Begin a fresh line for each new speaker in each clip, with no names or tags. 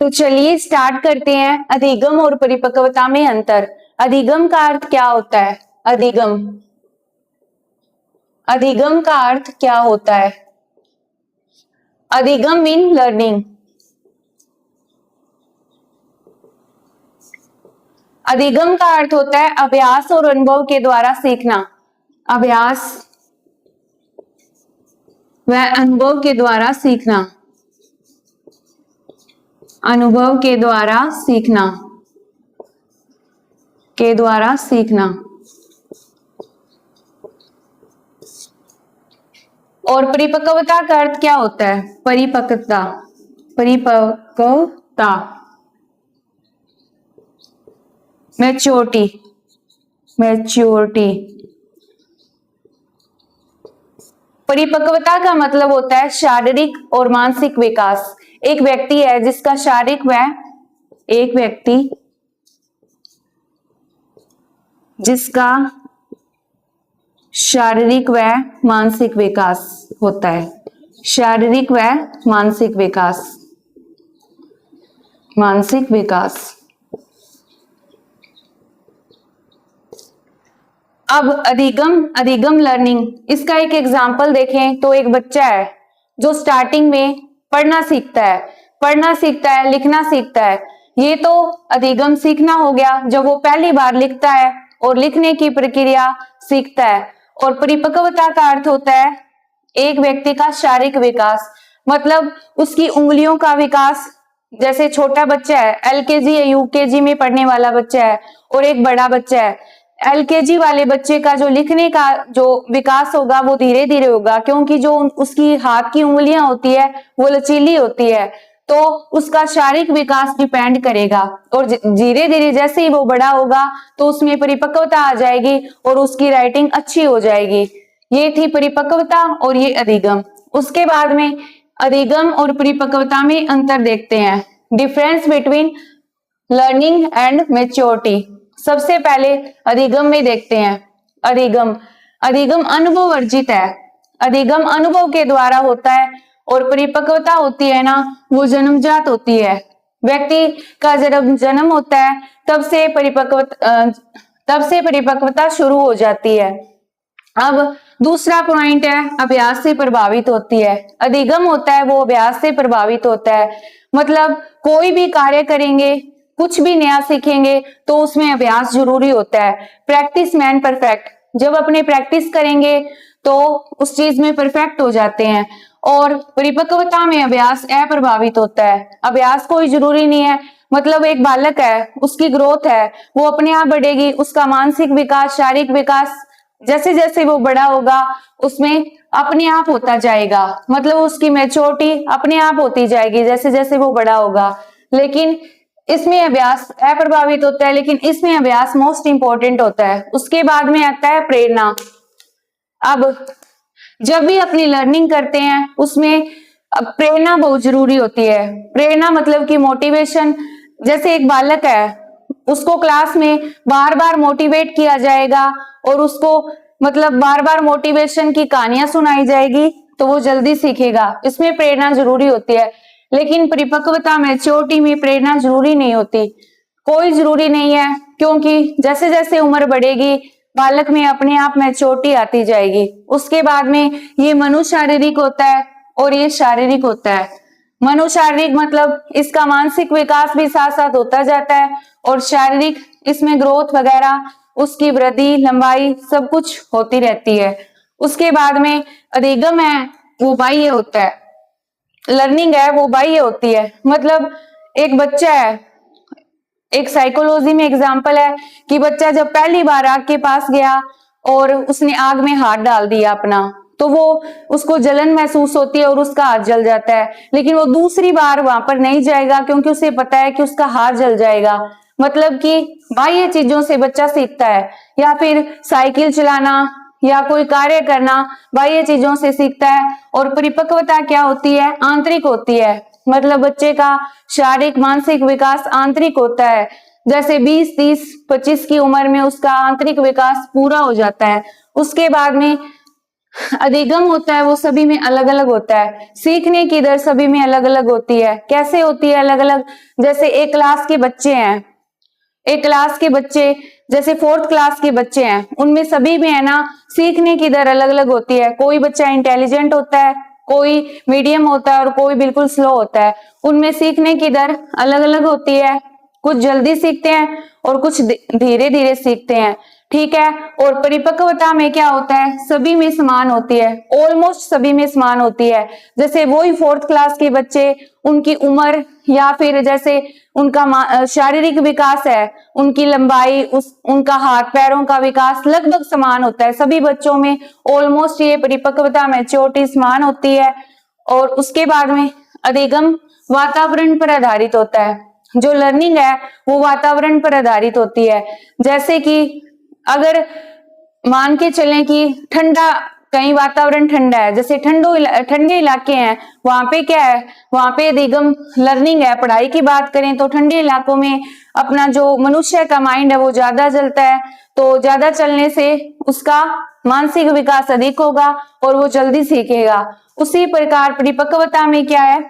तो चलिए स्टार्ट करते हैं। अधिगम और परिपक्वता में अंतर। अधिगम का अर्थ क्या होता है? अधिगम, अधिगम का अर्थ क्या होता है? अधिगम मीन लर्निंग। अधिगम का अर्थ होता है अभ्यास और अनुभव के द्वारा सीखना। अभ्यास व अनुभव के द्वारा सीखना। अनुभव के द्वारा सीखना, के द्वारा सीखना। और परिपक्वता का अर्थ क्या होता है? परिपक्वता, परिपक्वता, मैच्योरिटी, मैच्योरिटी। परिपक्वता का मतलब होता है शारीरिक और मानसिक विकास। एक व्यक्ति है जिसका शारीरिक व एक व्यक्ति जिसका शारीरिक व मानसिक विकास होता है। शारीरिक व मानसिक विकास, मानसिक विकास। अब अधिगम, अधिगम लर्निंग, इसका एक एग्जाम्पल देखें तो एक बच्चा है जो स्टार्टिंग में पढ़ना सीखता है, पढ़ना सीखता है, लिखना सीखता है। ये तो अधिगम सीखना हो गया जब वो पहली बार लिखता है और लिखने की प्रक्रिया सीखता है। और परिपक्वता का अर्थ होता है एक व्यक्ति का शारीरिक विकास, मतलब उसकी उंगलियों का विकास। जैसे छोटा बच्चा है, एलकेजी या यूकेजी में पढ़ने वाला बच्चा है, और एक बड़ा बच्चा है। एलकेजी वाले बच्चे का जो लिखने का जो विकास होगा वो धीरे धीरे होगा, क्योंकि जो उसकी हाथ की उंगलियां होती है वो लचीली होती है, तो उसका शारीरिक विकास डिपेंड करेगा। और धीरे धीरे जैसे ही वो बड़ा होगा तो उसमें परिपक्वता आ जाएगी और उसकी राइटिंग अच्छी हो जाएगी। ये थी परिपक्वता और ये अधिगम। उसके बाद में अधिगम और परिपक्वता में अंतर देखते हैं। Difference between learning and maturity. सबसे पहले अधिगम में देखते हैं। अधिगम, अधिगम अनुभव अर्जित है। अधिगम अनुभव के द्वारा होता है और परिपक्वता होती है ना, वो जन्मजात होती है। व्यक्ति का जब जन्म होता है तब से परिपक्वता शुरू हो जाती है। अब दूसरा पॉइंट है अभ्यास से प्रभावित होती है। अधिगम होता है वो अभ्यास से प्रभावित होता है, मतलब कोई भी कार्य करेंगे, कुछ भी नया सीखेंगे तो उसमें अभ्यास जरूरी होता है। प्रैक्टिस मैन परफेक्ट, जब अपने प्रैक्टिस करेंगे तो उस चीज में परफेक्ट हो जाते हैं। और परिपक्वता में अभ्यास अप्रभावित होता है। अभ्यास कोई जरूरी नहीं है, मतलब एक बालक है, उसकी ग्रोथ है, वो अपने आप बढ़ेगी। उसका मानसिक विकास, शारीरिक विकास जैसे जैसे वो बड़ा होगा उसमें अपने आप होता जाएगा, मतलब उसकी मैच्योरिटी अपने आप होती जाएगी जैसे जैसे वो बड़ा होगा। लेकिन इसमें अभ्यास अप्रभावित होता है, लेकिन इसमें अभ्यास मोस्ट इंपॉर्टेंट होता है। उसके बाद में आता है प्रेरणा। अब जब भी अपनी लर्निंग करते हैं उसमें प्रेरणा बहुत जरूरी होती है। प्रेरणा मतलब कि मोटिवेशन। जैसे एक बालक है, उसको क्लास में बार बार मोटिवेट किया जाएगा और उसको मतलब बार बार मोटिवेशन की कहानियां सुनाई जाएगी तो वो जल्दी सीखेगा। इसमें प्रेरणा जरूरी होती है। लेकिन परिपक्वता, मैच्योरिटी में प्रेरणा जरूरी नहीं होती, कोई जरूरी नहीं है, क्योंकि जैसे जैसे उम्र बढ़ेगी बालक में अपने आप मैच्योरिटी आती जाएगी। उसके बाद में ये मनोशारीरिक होता है और ये शारीरिक होता है। मनोशारीरिक मतलब इसका मानसिक विकास भी साथ साथ होता जाता है, और शारीरिक इसमें ग्रोथ वगैरह, उसकी वृद्धि, लंबाई सब कुछ होती रहती है। उसके बाद में अधिगम है वो बाह्य होता है, लर्निंग है वो बाह्य होती है। मतलब एक बच्चा है, एक साइकोलॉजी में एग्जाम्पल है कि बच्चा जब पहली बार आग के पास गया और उसने आग में हाथ डाल दिया अपना, तो वो उसको जलन महसूस होती है और उसका हाथ जल जाता है। लेकिन वो दूसरी बार वहां पर नहीं जाएगा क्योंकि उसे पता है कि उसका हाथ जल जाएगा। मतलब कि बाह्य चीजों से बच्चा सीखता है, या फिर साइकिल चलाना या कोई कार्य करना बाह्य चीजों से सीखता है। और परिपक्वता क्या होती है? आंतरिक होती है, मतलब बच्चे का शारीरिक मानसिक विकास आंतरिक होता है। जैसे 20, 30, 25 की उम्र में उसका आंतरिक विकास पूरा हो जाता है। उसके बाद में अधिगम होता है वो सभी में अलग अलग होता है। सीखने की दर सभी में अलग अलग होती है। कैसे होती है अलग अलग? जैसे एक क्लास के बच्चे हैं, एक क्लास के बच्चे जैसे फोर्थ क्लास के बच्चे हैं, उनमें सभी में है ना सीखने की दर अलग अलग होती है। कोई बच्चा इंटेलिजेंट होता है, कोई मीडियम होता है और कोई बिल्कुल स्लो होता है। उनमें सीखने की दर अलग अलग होती है। कुछ जल्दी सीखते हैं और कुछ धीरे धीरे सीखते हैं, ठीक है। और परिपक्वता में क्या होता है? सभी में समान होती है, ऑलमोस्ट सभी में समान होती है। जैसे वही फोर्थ क्लास के बच्चे, उनकी उम्र या फिर जैसे उनका शारीरिक विकास है, उनकी लंबाई, उनका हाथ पैरों का विकास लगभग समान होता है। सभी बच्चों में ऑलमोस्ट ये परिपक्वता मैच्योरिटी समान होती है। और उसके बाद में अधिगम वातावरण पर आधारित होता है। जो लर्निंग है वो वातावरण पर आधारित होती है। जैसे कि अगर मान के चलें कि ठंडा, कहीं वातावरण ठंडा है, जैसे ठंडे इलाके हैं, वहां पे क्या है? वहां पे अधिगम लर्निंग है। पढ़ाई की बात करें तो ठंडे इलाकों में अपना जो मनुष्य का माइंड है वो ज्यादा चलता है, तो ज्यादा चलने से उसका मानसिक विकास अधिक होगा और वो जल्दी सीखेगा। उसी प्रकार परिपक्वता में क्या है?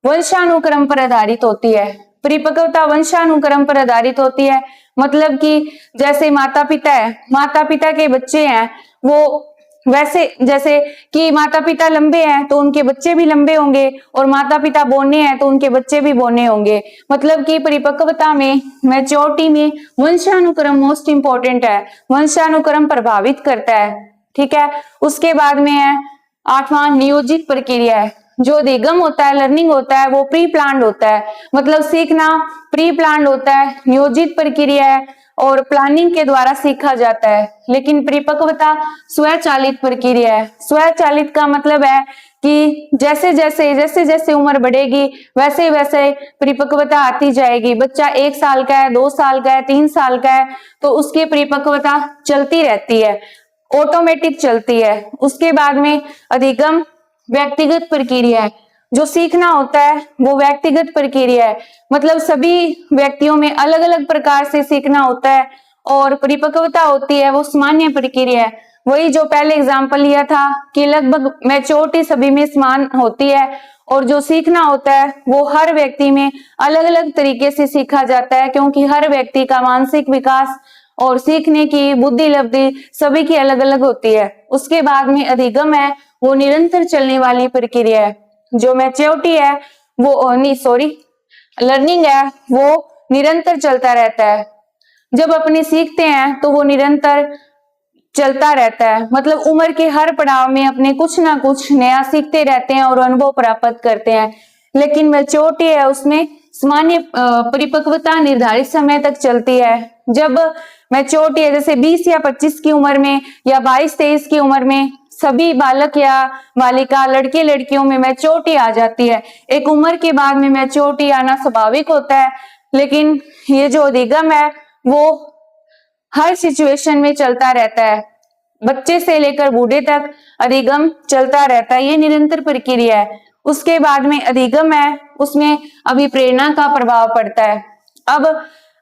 वंशानुक्रम पर आधारित होती है। परिपक्वता वंशानुक्रम पर आधारित होती है। मतलब कि जैसे माता पिता है, माता पिता के बच्चे हैं, वो वैसे जैसे कि माता पिता लंबे हैं तो उनके बच्चे भी लंबे होंगे, और माता पिता बौने हैं तो उनके बच्चे भी बौने होंगे। मतलब कि परिपक्वता में, मैच्योरिटी में वंशानुक्रम मोस्ट इंपॉर्टेंट है। वंशानुक्रम प्रभावित करता है, ठीक है। उसके बाद में है 8वां नियोजित प्रक्रिया है। जो अधिगम होता है, लर्निंग होता है, वो प्री प्लान्ड होता है। मतलब सीखना प्री प्लान्ड होता है, नियोजित प्रक्रिया है और प्लानिंग के द्वारा सीखा जाता है। लेकिन परिपक्वता स्वचालित प्रक्रिया है। स्वचालित का मतलब है कि जैसे जैसे उम्र बढ़ेगी वैसे वैसे परिपक्वता आती जाएगी। बच्चा 1 साल का है, 2 साल का है, 3 साल का है, तो उसकी परिपक्वता चलती रहती है, ऑटोमेटिक चलती है। उसके बाद में अधिगम व्यक्तिगत प्रक्रिया है। जो सीखना होता है वो व्यक्तिगत प्रक्रिया है। मतलब सभी व्यक्तियों में अलग अलग प्रकार से सीखना होता है, और परिपक्वता होती है वो सामान्य प्रक्रिया है। वही जो पहले एग्जांपल लिया था कि लगभग मैच्योरिटी सभी में समान होती है, और जो सीखना होता है वो हर व्यक्ति में अलग अलग तरीके से सीखा जाता है, क्योंकि हर व्यक्ति का मानसिक विकास और सीखने की बुद्धि लब्धि सभी की अलग अलग होती है। उसके बाद में अधिगम है, वो निरंतर चलने वाली प्रक्रिया है। जो मैच्योरिटी है वो लर्निंग है वो निरंतर चलता रहता है। जब अपने सीखते हैं तो वो निरंतर चलता रहता है। मतलब उम्र के हर पड़ाव में अपने कुछ ना कुछ नया सीखते रहते हैं और अनुभव प्राप्त करते हैं। लेकिन मैच्योरिटी है उसमें सामान्य परिपक्वता निर्धारित समय तक चलती है। जब मैच्योरिटी है जैसे 20 या 25 की उम्र में या 22-23 की उम्र में सभी बालक या बालिका, लड़के लड़कियों में मैच्योरिटी आ जाती है। एक उम्र के बाद में मैच्योरिटी आना स्वाभाविक होता है। लेकिन ये जो अधिगम है वो हर सिचुएशन में चलता रहता है। बच्चे से लेकर बूढ़े तक अधिगम चलता रहता है, ये निरंतर प्रक्रिया है। उसके बाद में अधिगम है उसमें अभिप्रेरणा का प्रभाव पड़ता है। अब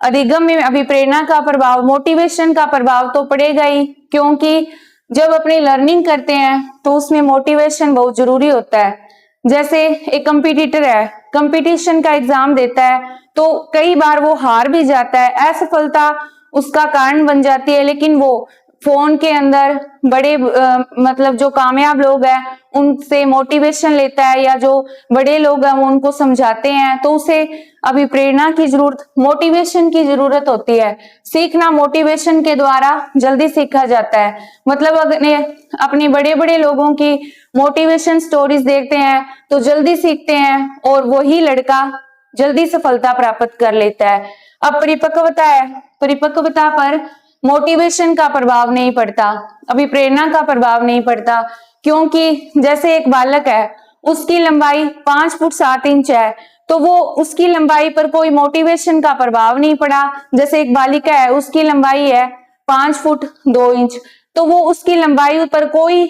अधिगम में अभिप्रेरणा का प्रभाव, मोटिवेशन का प्रभाव तो पड़ेगा ही, क्योंकि जब अपनी लर्निंग करते हैं तो उसमें मोटिवेशन बहुत जरूरी होता है। जैसे एक कंपटीटर है, कंपटीशन का एग्जाम देता है तो कई बार वो हार भी जाता है, असफलता उसका कारण बन जाती है। लेकिन वो फोन के अंदर बड़े मतलब जो कामयाब लोग हैं उनसे मोटिवेशन लेता है, या जो बड़े लोग हैं वो उनको समझाते हैं, तो उसे अभी प्रेरणा की जरूरत, मोटिवेशन की जरूरत होती है। सीखना मोटिवेशन के द्वारा जल्दी सीखा जाता है। मतलब अगर अपने बड़े बड़े लोगों की मोटिवेशन स्टोरीज देखते हैं तो जल्दी सीखते हैं, और वही लड़का जल्दी सफलता प्राप्त कर लेता है। अब परिपक्वता है, परिपक्वता पर मोटिवेशन का प्रभाव नहीं पड़ता, अभी प्रेरणा का प्रभाव नहीं पड़ता, क्योंकि जैसे एक बालक है उसकी लंबाई 5 फुट 7 इंच है, तो वो उसकी लंबाई पर कोई मोटिवेशन का प्रभाव नहीं पड़ा। जैसे एक बालिका है उसकी लंबाई है 5 फुट 2 इंच, तो वो उसकी लंबाई पर कोई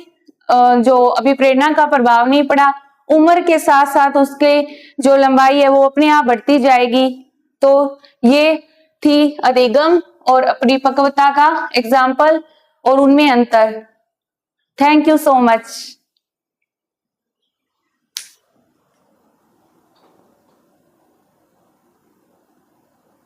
जो अभी प्रेरणा का प्रभाव नहीं पड़ा। उम्र के साथ साथ उसके जो लंबाई है वो अपने आप बढ़ती जाएगी। तो ये थी अधिगम और परिपक्वता का एग्जाम्पल और उनमें अंतर। Thank you so much.